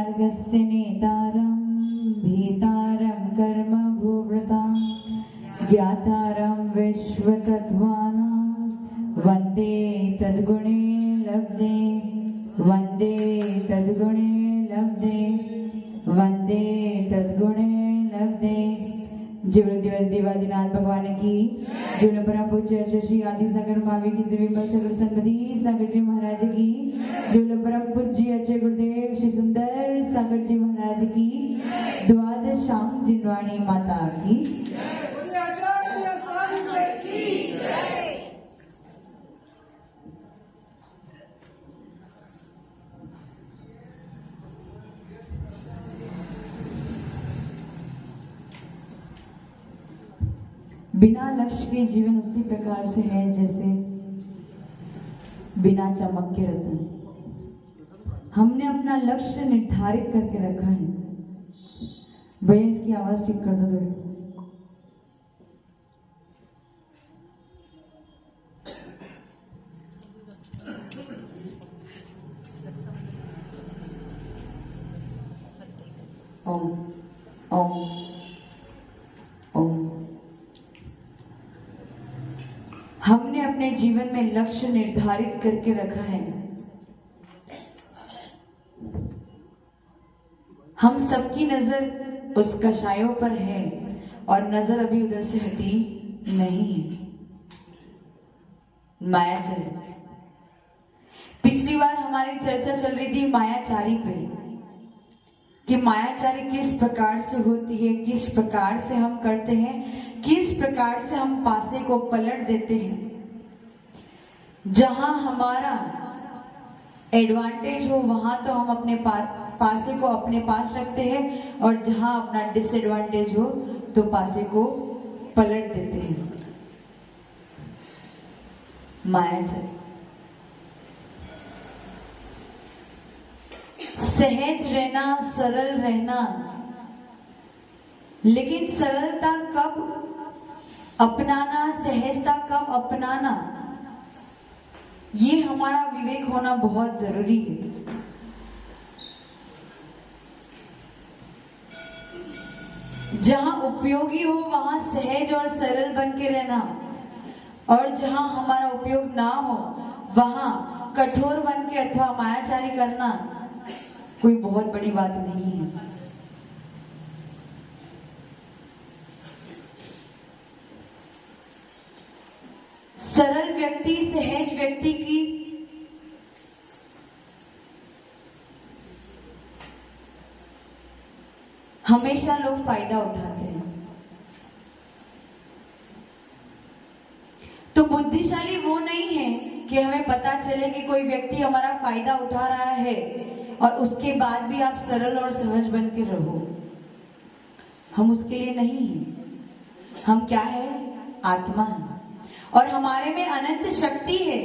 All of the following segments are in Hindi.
मार्गस्य नेतारं भीतारं कर्म भूवृतां ज्ञातारं विश्वतत्त्वानां वन्दे तद्गुणे लब्धे वन्दे तद्गुणे लब्धे वन्दे तद्गुणे लब्धे। जीवन दिवस देवादिनाथ भगवान की जीवन परम पूज्य श्री आदि सागर भावी की दिव्य सगर संगति सागर जी महाराज की जीवन परम पूज्य अजय गुरुदेव श्री सुंदर सागर जी महाराज की द्वादशांग जिनवाणी माता की बिना लक्ष्य के जीवन उसी प्रकार से है जैसे बिना चमक के रतन। हमने अपना लक्ष्य निर्धारित करके रखा है। भैया इसकी आवाज ठीक कर दो थोड़ी। ओम ओम ओम। हमने अपने जीवन में लक्ष्य निर्धारित करके रखा है। हम सबकी नजर उस कषायों पर है और नजर अभी उधर से हटी नहीं है। मायाचारी। पिछली बार हमारी चर्चा चल रही थी मायाचारी पे कि मायाचारी किस प्रकार से होती है, किस प्रकार से हम करते हैं, किस प्रकार से हम पासे को पलट देते हैं। जहां हमारा एडवांटेज हो वहां तो हम अपने पासे को अपने पास रखते हैं और जहां अपना डिसएडवांटेज हो तो पासे को पलट देते हैं। मायाचारी। सहज रहना, सरल रहना, लेकिन सरलता कब अपनाना, सहजता कब अपनाना, ये हमारा विवेक होना बहुत जरूरी है। जहां उपयोगी हो वहां सहज और सरल बन के रहना और जहां हमारा उपयोग ना हो वहां कठोर बन के अथवा मायाचारी करना कोई बहुत बड़ी बात नहीं है। सरल व्यक्ति, सहज व्यक्ति की हमेशा लोग फायदा उठाते हैं। तो बुद्धिशाली वो नहीं है कि हमें पता चले कि कोई व्यक्ति हमारा फायदा उठा रहा है और उसके बाद भी आप सरल और सहज बन के रहो। हम उसके लिए नहीं हैं। हम क्या है? आत्मा है और हमारे में अनंत शक्ति है।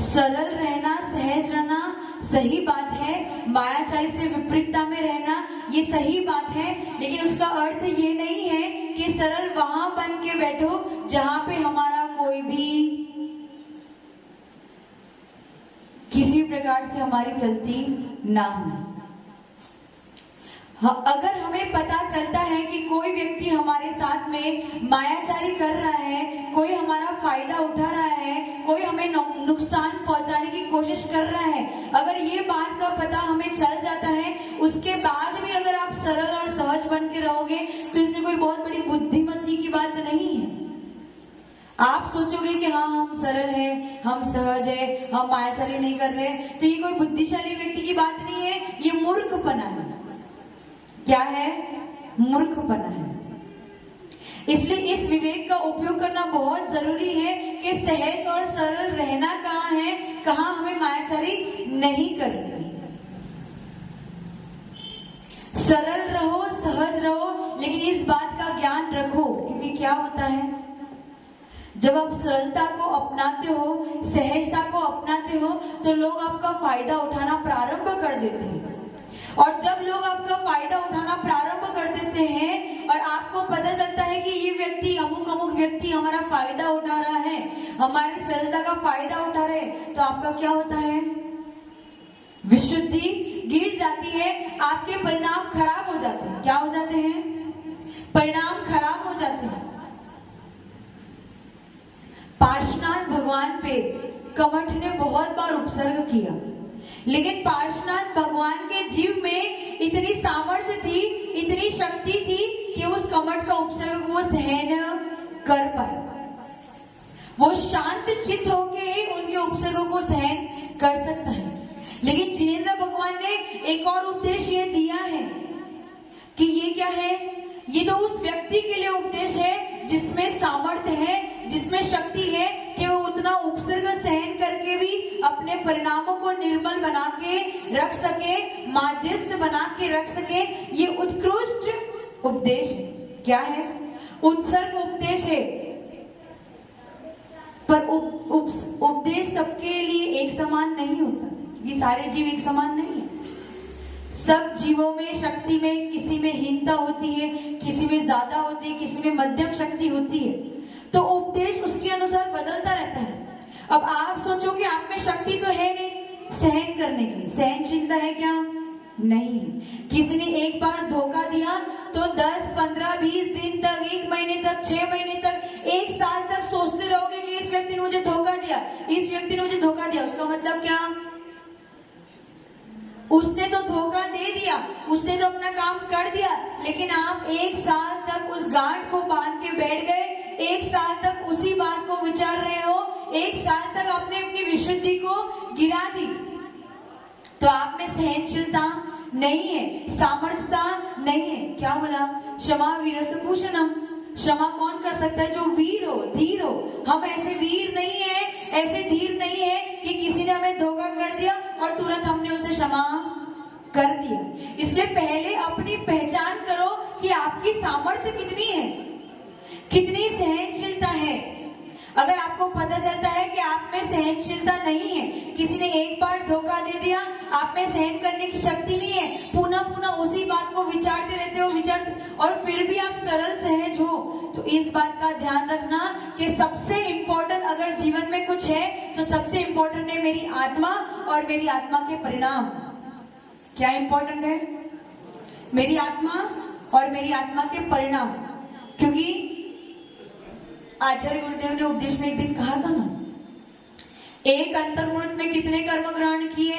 सरल रहना, सहज रहना सही बात है। मायाचारी से विपरीतता में रहना ये सही बात है, लेकिन उसका अर्थ ये नहीं है कि सरल वहां बन के बैठो जहां पे हमारा कोई भी किसी प्रकार से हमारी चलती ना हो। अगर हमें पता चलता है कि कोई व्यक्ति हमारे साथ में मायाचारी कर रहा है, कोई हमारा फायदा उठा रहा है, कोई हमें नुकसान पहुंचाने की कोशिश कर रहा है, अगर ये बात का पता हमें चल जाता है, उसके बाद भी अगर आप सरल और सहज बन के रहोगे तो इसमें कोई बहुत बड़ी बुद्धिमती की बात नहीं है। आप सोचोगे कि हाँ हम सरल है, हम सहज है, हम मायाचारी नहीं कर रहे, तो ये कोई बुद्धिशाली व्यक्ति की बात नहीं है, ये मूर्खपना है। क्या है? मूर्खपना है। इसलिए इस विवेक का उपयोग करना बहुत जरूरी है कि सहज और सरल रहना कहाँ है, कहाँ हमें मायाचारी नहीं करनी। सरल रहो, सहज रहो, लेकिन इस बात का ज्ञान रखो, क्योंकि क्या होता है जब आप सरलता को अपनाते हो, सहजता को अपनाते हो, तो लोग आपका फायदा उठाना प्रारंभ कर देते हैं। और जब लोग आपका फायदा उठाना प्रारंभ कर देते हैं और आपको पता चलता है कि ये व्यक्ति अमुक व्यक्ति हमारा फायदा उठा रहा है, हमारी सरलता का फायदा उठा रहे, तो आपका क्या होता है? विशुद्धि गिर जाती है, आपके परिणाम खराब हो जाते हैं। क्या हो जाते हैं? परिणाम खराब हो जाते हैं। पार्श्वनाथ भगवान पे कमठ ने बहुत बार उपसर्ग किया, लेकिन पार्श्वनाथ भगवान के जीव में इतनी सामर्थ्य थी, इतनी शक्ति थी कि उस कमठ का उपसर्ग वो सहन कर पाए। वो शांत चित्त होके ही उनके उपसर्गों को सहन कर सकता है। लेकिन जिनेंद्र भगवान ने एक और उपदेश ये दिया है कि ये क्या है? ये तो उस व्यक्ति के लिए उपदेश है जिसमें सामर्थ्य है, जिसमें शक्ति है कि वो उतना उपसर्ग सहन करके भी अपने परिणामों को निर्मल बना के रख सके, माध्यस्थ बना के रख सके। ये उत्कृष्ट उपदेश है। क्या है? उत्सर्ग उपदेश है। पर उपदेश सबके लिए एक समान नहीं होता, क्योंकि सारे जीव एक समान नहीं है। सब जीवों में शक्ति में किसी में हीनता होती है, किसी में ज्यादा होती है, किसी में मध्यम शक्ति होती है। तो उपदेश उसके अनुसार बदलता रहता है। अब आप सोचो कि आप में शक्ति तो है नहीं सहन करने की, सहनशीलता है क्या? नहीं। किसी ने एक बार धोखा दिया तो 10, 15, 20 दिन तक, 1 महीने तक, 6 महीने तक, 1 साल तक सोचते रहोगे कि इस व्यक्ति ने मुझे धोखा दिया, इस व्यक्ति ने मुझे धोखा दिया। उसका मतलब क्या? उसने तो धोखा दे दिया, उसने तो अपना काम कर दिया, लेकिन आप 1 साल तक उस गांठ को बांध के बैठ गए, 1 साल तक उसी बात को विचार रहे हो, 1 साल तक आपने अपनी विशुद्धि को गिरा दी। तो आप में सहनशीलता नहीं है, सामर्थ्यता नहीं है। क्या बोला? क्षमा वीरस्य भूषणम। क्षमा कौन कर सकता है? जो वीर हो, धीर हो। हम ऐसे वीर नहीं है, ऐसे धीर नहीं है कि किसी ने हमें धोखा कर दिया और तुरंत हमने उसे क्षमा कर दिया। इसलिए पहले अपनी पहचान करो कि आपकी सामर्थ्य कितनी है, कितनी सहनशीलता है। अगर आपको पता चलता है कि आप में सहनशीलता नहीं है, किसी ने एक बार धोखा दे दिया, आप में सहन करने की शक्ति नहीं है, पुनः पुनः उसी बात को विचारते रहते हो, और फिर भी आप सरल सहज हो, तो इस बात का ध्यान रखना कि सबसे इम्पोर्टेंट अगर जीवन में कुछ है तो सबसे इम्पोर्टेंट है मेरी आत्मा और मेरी आत्मा के परिणाम। क्या इम्पोर्टेंट है? मेरी आत्मा और मेरी आत्मा के परिणाम। क्योंकि आचार्य गुरुदेव ने उपदेश में एक दिन कहा था ना, एक अंतर्मुहूर्त में कितने कर्म ग्रहण किए?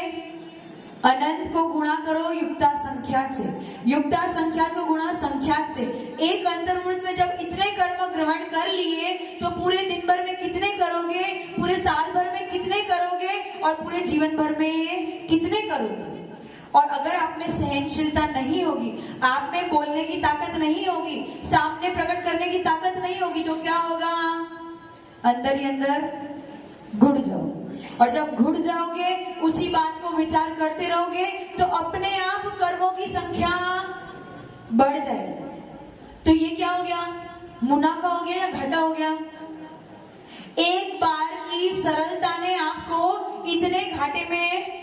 अनंत को गुणा करो युक्ता संख्यात से, युक्ता संख्यात को गुणा संख्यात से। एक अंतर्मुहूर्त में जब इतने कर्म ग्रहण कर लिए तो पूरे दिन भर में कितने करोगे, पूरे साल भर में कितने करोगे और पूरे जीवन भर में कितने करोगे। और अगर आप में सहनशीलता नहीं होगी, आप में बोलने की ताकत नहीं होगी, सामने प्रकट करने की ताकत नहीं होगी, तो क्या होगा? अंदर ही अंदर घुट जाओगे। और जब घुट जाओगे, उसी बात को विचार करते रहोगे, तो अपने आप कर्मों की संख्या बढ़ जाएगी। तो ये क्या हो गया? मुनाफा हो गया या घाटा हो गया? एक बार की सरलता ने आपको इतने घाटे में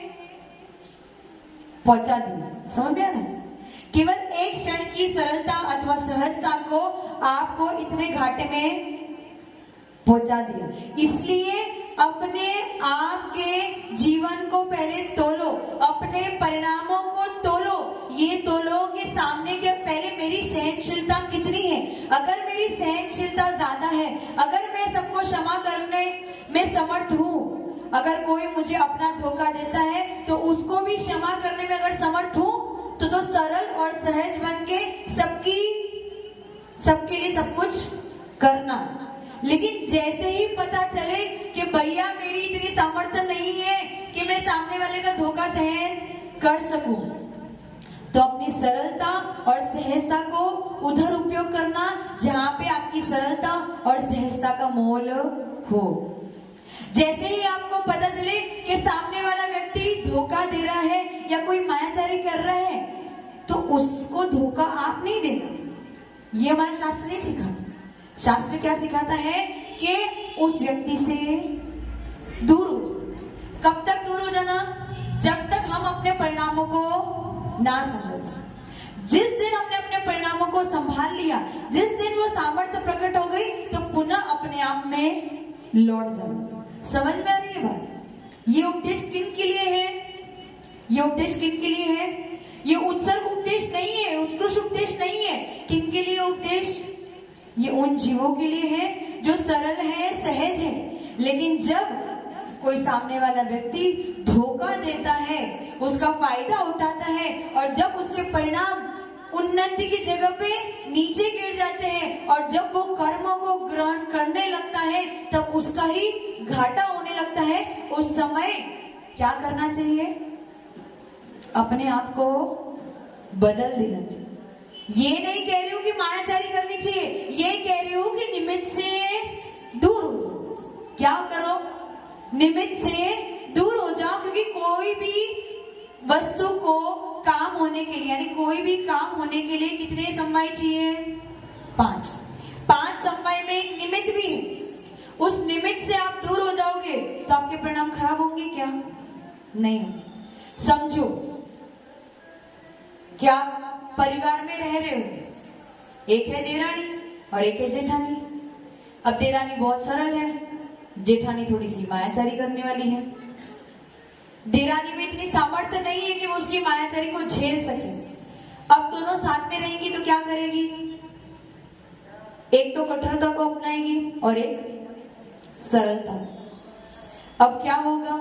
पहुंचा दिया। समझ में आ रहा है? केवल एक क्षण की सरलता अथवा सहजता को आपको इतने घाटे में पहुंचा दिया। इसलिए अपने आप के जीवन को पहले तोलो, अपने परिणामों को तोलो। ये तोलो कि सामने के पहले मेरी सहनशीलता कितनी है। अगर मेरी सहनशीलता ज्यादा है, अगर मैं सबको क्षमा करने में समर्थ हूँ, अगर कोई मुझे अपना धोखा देता है तो उसको भी क्षमा करने में अगर समर्थ हूँ, तो सरल और सहज बन के सबके लिए सब कुछ करना। लेकिन जैसे ही पता चले कि भैया मेरी इतनी सामर्थ्य नहीं है कि मैं सामने वाले का धोखा सहन कर सकूं, तो अपनी सरलता और सहजता को उधर उपयोग करना जहां पे आपकी सरलता और सहजता का मोल हो। जैसे ही आपको पता चले कि सामने वाला व्यक्ति धोखा दे रहा है या कोई मायाचारी कर रहा है, तो उसको धोखा आप नहीं देना। ये हमारा शास्त्र नहीं सिखाता। शास्त्र क्या सिखाता है कि उस व्यक्ति से दूर हो जाओ। कब तक दूर हो जाना? जब तक हम अपने परिणामों को ना समझ जाए। जिस दिन हमने अपने परिणामों को संभाल लिया, जिस दिन वो सामर्थ्य प्रकट हो गई, तो पुनः अपने आप में लौट जाओ। समझ में आ रही है बात? ये उपदेश किन के लिए है? ये उपदेश किन के लिए है? ये उत्सर्ग उपदेश नहीं है, उत्कृष्ट उपदेश नहीं है। किन के लिए उपदेश? ये उन जीवों के लिए है जो सरल है, सहज है। लेकिन जब कोई सामने वाला व्यक्ति धोखा देता है, उसका फायदा उठाता है, और जब उसके परिणाम उन्नति की जगह पे नीचे गिर जाते हैं, और जब वो कर्मों को ग्रहण करने लगता है, तब उसका ही घाटा होने लगता है। उस समय क्या करना चाहिए? अपने आप को बदल देना चाहिए। ये नहीं कह रही हूं कि मायाचारी करनी चाहिए, ये कह रही हूं कि निमित्त से दूर हो जाओ। क्या करो? निमित्त से दूर हो जाओ, क्योंकि कोई भी वस्तु को काम होने के लिए, यानी कोई भी काम होने के लिए कितने समवाय चाहिए? 5। 5 समवाय में एक निमित्त भी है। उस निमित्त से आप दूर हो जाओगे तो आपके परिणाम खराब होंगे क्या? नहीं होंगे। समझो, क्या परिवार में रह रहे हो, एक है देरानी और एक है जेठानी। अब देरानी बहुत सरल है, जेठानी थोड़ी सी मायाचारी करने वाली है। देरानी में इतनी सामर्थ्य नहीं है कि वो उसकी मायाचारी को झेल सके। अब दोनों साथ में रहेंगी तो क्या करेगी? एक तो कठोरता को अपनाएगी और एक सरलता। अब क्या होगा?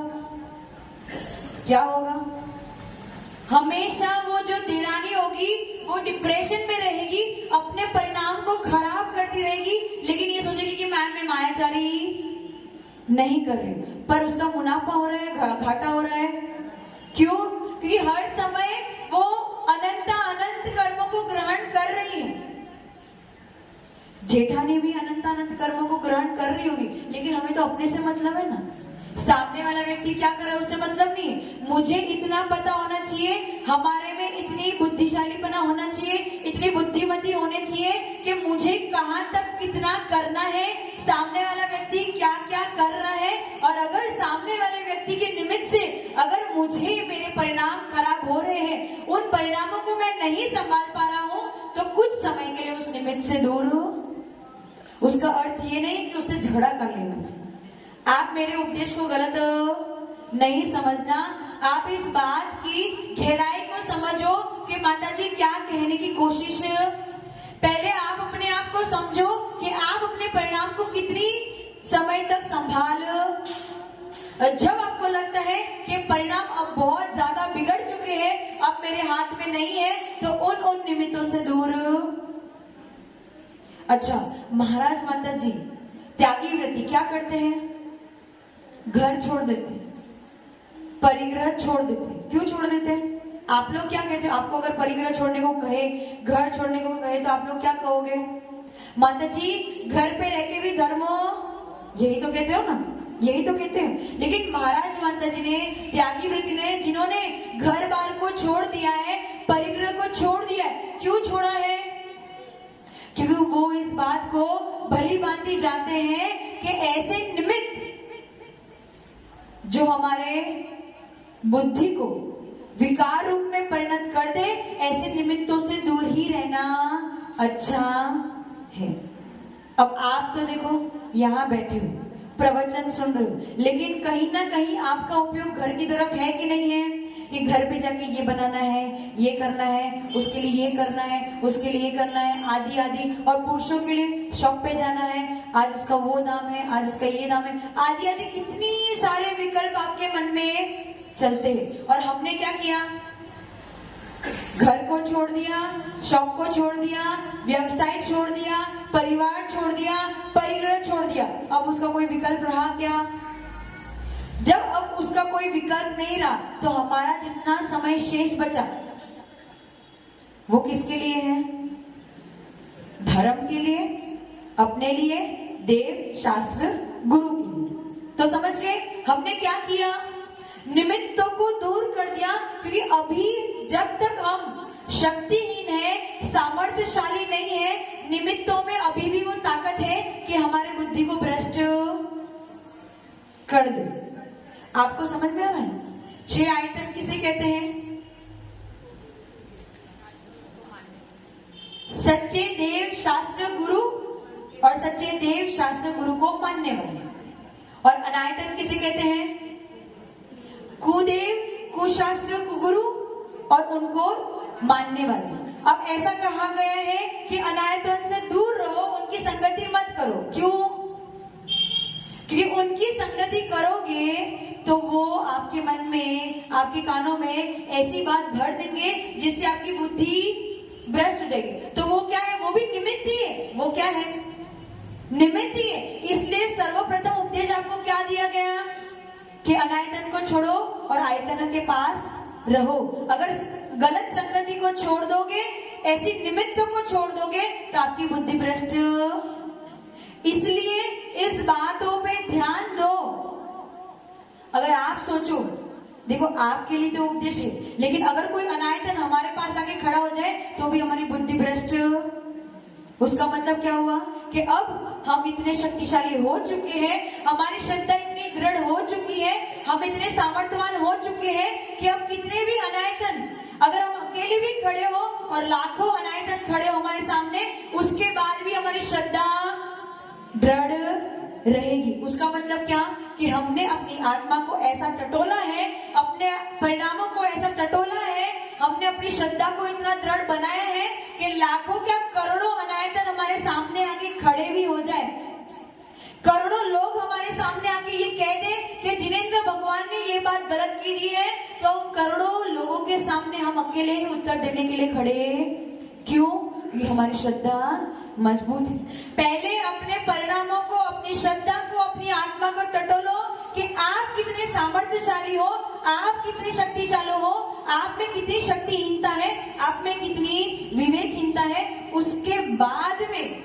क्या होगा? हमेशा वो जो देरानी होगी वो डिप्रेशन में रहेगी, अपने परिणाम को खराब करती रहेगी, लेकिन ये सोचेगी कि मैं मायाचारी नहीं कर रही, पर उसका मुनाफा हो रहा है, घाटा हो रहा है। क्यों? क्योंकि हर समय वो अनंत कर्मों को ग्रहण कर रही है। जेठानी भी अनंत कर्मों को ग्रहण कर रही होगी, लेकिन हमें तो अपने से मतलब है ना। सामने वाला व्यक्ति क्या कर रहा है उससे मतलब नहीं है। मुझे इतना पता होना चाहिए, हमारे में इतनी बुद्धिशालीपना होना चाहिए, इतनी बुद्धिमती होने चाहिए कि मुझे कहां तक कितना करना है, सामने वाला व्यक्ति क्या क्या कर रहा है, और अगर सामने वाले व्यक्ति के निमित्त से अगर मुझे मेरे परिणाम खराब हो रहे हैं, उन परिणामों को मैं नहीं संभाल पा रहा हूं, तो कुछ समय के लिए उस निमित्त से दूर हो। उसका अर्थ ये नहीं कि उससे झगड़ा कर लेना चाहिए। आप मेरे उपदेश को गलत नहीं समझना, आप इस बात की गहराई को समझो कि माताजी क्या कहने की कोशिश। पहले आप अपने आप को समझो कि आप अपने परिणाम को कितनी समय तक संभाल। जब आपको लगता है कि परिणाम अब बहुत ज्यादा बिगड़ चुके हैं, अब मेरे हाथ में नहीं है, तो उन निमित्तों से दूर। अच्छा, महाराज माता जी त्यागी व्रती क्या करते हैं? घर छोड़ देते, परिग्रह छोड़ देते। क्यों छोड़ देते हैं? आप लोग क्या कहते हो? आपको अगर परिग्रह छोड़ने को कहे, घर छोड़ने को कहे, तो आप लोग क्या कहोगे? माता जी घर पे रह के भी धर्म, यही तो कहते हो ना, यही तो कहते हो। लेकिन महाराज माता जी ने, त्यागी व्रती ने, जिन्होंने घर बार को छोड़ दिया है, परिग्रह को छोड़ दिया है, क्यों छोड़ा है? क्योंकि वो इस बात को भली भांति जानते हैं कि ऐसे निमित्त जो हमारे बुद्धि को विकार रूप में परिणत कर दे, ऐसे निमित्तों से दूर ही रहना अच्छा है। अब आप तो देखो यहाँ बैठे हो, प्रवचन सुन रहे हो, लेकिन कहीं ना कहीं आपका उपयोग घर की तरफ है कि नहीं है? कि घर पे जाके ये बनाना है, ये करना है, उसके लिए ये करना है, उसके लिए ये करना है, आदि आदि। और पुरुषों के लिए शॉप पे जाना है, आज इसका वो दाम है, आज इसका ये दाम है, आदि आदि। कितनी सारे विकल्प आपके मन में चलते हैं। और हमने क्या किया? घर को छोड़ दिया, शॉप को छोड़ दिया, व्यवसाय छोड़ दिया, परिवार छोड़ दिया, परिग्रह छोड़ दिया। अब उसका कोई विकल्प रहा क्या? जब अब उसका कोई विकल्प नहीं रहा, तो हमारा जितना समय शेष बचा वो किसके लिए है? धर्म के लिए, अपने लिए, देव, शास्त्र, गुरु के लिए। तो समझ गए हमने क्या किया? निमित्तों को दूर कर दिया। क्योंकि अभी जब तक हम शक्तिहीन है, सामर्थ्यशाली नहीं है, निमित्तों में अभी भी वो ताकत है कि हमारे बुद्धि को भ्रष्ट कर दे। आपको समझ में आ रहा है? 6 आयतन किसे कहते हैं? सच्चे देव शास्त्र गुरु और सच्चे देव शास्त्र गुरु को मानने वाले। और अनायतन किसे कहते हैं? कुदेव कुशास्त्र कुगुरु और उनको मानने वाले। अब ऐसा कहा गया है कि अनायतन से दूर रहो, उनकी संगति मत करो। क्यों? क्योंकि उनकी संगति करोगे तो वो आपके मन में, आपके कानों में ऐसी बात भर देंगे जिससे आपकी बुद्धि भ्रष्ट हो जाएगी। तो वो क्या है? वो भी निमित्त ही है। वो क्या है? निमित्त ही है। इसलिए सर्वप्रथम उपदेश आपको क्या दिया गया कि अनायतन को छोड़ो और आयतन के पास रहो। अगर गलत संगति को छोड़ दोगे, ऐसी निमित्तों को छोड़ दोगे तो आपकी बुद्धि भ्रष्ट। इसलिए इस बातों पे ध्यान दो। अगर आप सोचो, देखो आपके लिए तो उपदेश है, लेकिन अगर कोई अनायतन हमारे पास आके खड़ा हो जाए तो भी हमारी बुद्धि भ्रष्ट। उसका मतलब क्या हुआ कि अब हम इतने शक्तिशाली हो चुके हैं, हमारी श्रद्धा इतनी दृढ़ हो चुकी है, हम इतने सामर्थ्यवान हो चुके हैं कि अब कितने भी अनायतन, अगर हम अकेले भी खड़े हो और लाखों अनायतन खड़े हो हमारे सामने, उसके बाद भी हमारी श्रद्धा दृढ़ रहेगी। उसका मतलब क्या कि हमने अपनी आत्मा को ऐसा टटोला है, अपने परिणामों को ऐसा टटोला है, हमने अपनी श्रद्धा को इतना दृढ़ बनाया है कि लाखों क्या करोड़ों अनायतन हमारे सामने आके खड़े भी हो जाए, करोड़ों लोग हमारे सामने आके ये कह दे कि जिनेंद्र भगवान ने ये बात गलत की दी है, तो हम करोड़ों लोगों के सामने हम अकेले ही उत्तर देने के लिए खड़े। क्यों? क्योंकि हमारी श्रद्धा मजबूत है। पहले अपने परिणामों को, अपनी श्रद्धा को, अपनी आत्मा को टटोलो कि आप कितने सामर्थ्यशाली हो, आप कितने शक्तिशाली हो, आप में कितनी शक्तिहीनता है, आप में कितनी विवेकहीनता है। उसके बाद में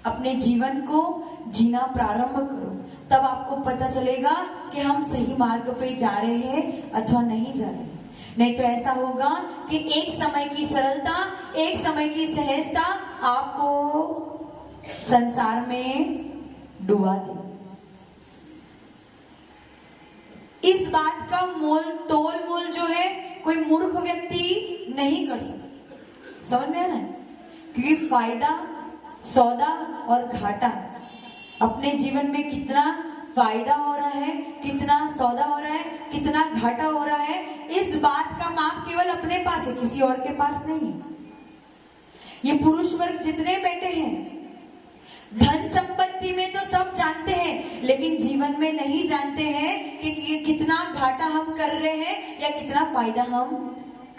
अपने जीवन को जीना प्रारंभ करो, तब आपको पता चलेगा कि हम सही मार्ग पे जा रहे हैं अथवा नहीं जा रहे। नहीं तो ऐसा होगा कि एक समय की सरलता, एक समय की सहजता आपको संसार में डुबा दे। इस बात का मोल जो है कोई मूर्ख व्यक्ति नहीं कर सकता। समझ में आ रहा है? क्योंकि फायदा, सौदा और घाटा, अपने जीवन में कितना फायदा हो रहा है, कितना सौदा हो रहा है, कितना घाटा हो रहा है, इस बात का माप केवल अपने पास है, किसी और के पास नहीं। ये पुरुष वर्ग जितने बैठे हैं, धन संपत्ति में तो सब जानते हैं, लेकिन जीवन में नहीं जानते हैं कि ये कितना घाटा हम कर रहे हैं या कितना फायदा हम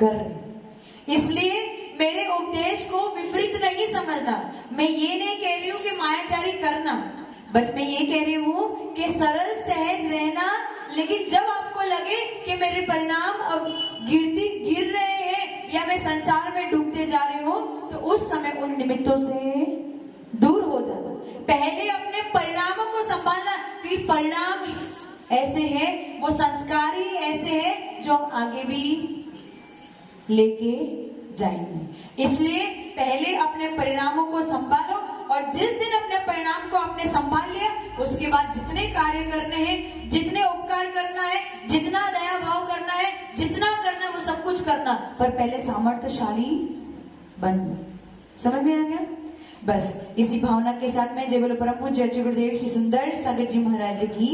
कर रहे हैं। इसलिए मेरे उपदेश को विपरीत नहीं समझना। मैं ये नहीं कह रही हूँ कि मायाचारी करना, बस मैं ये कह रही हूँ कि सरल सहज रहना। लेकिन जब आपको लगे कि मेरे परिणाम अब गिर रहे हैं या मैं संसार में डूबते जा रही हूँ, तो उस समय उन निमित्तों से दूर हो जाना। पहले अपने परिणामों को संभालना, क्योंकि परिणाम ऐसे हैं, वो संस्कार ही ऐसे हैं जो हम आगे भी लेके जाएंगे। इसलिए पहले अपने परिणामों को संभालो, और जिस दिन अपने परिणाम को आपने संभाल लिया, उसके बाद जितने कार्य करने हैं, जितने उपकार करना है, जितना दया भाव करना है, जितना करना है, वो सब कुछ करना, पर पहले सामर्थ्यशाली बन। समझ में आ गया? बस इसी भावना के साथ में जय बोलो परम पूज्य गुरुदेव श्री सुंदर सागर जी महाराज की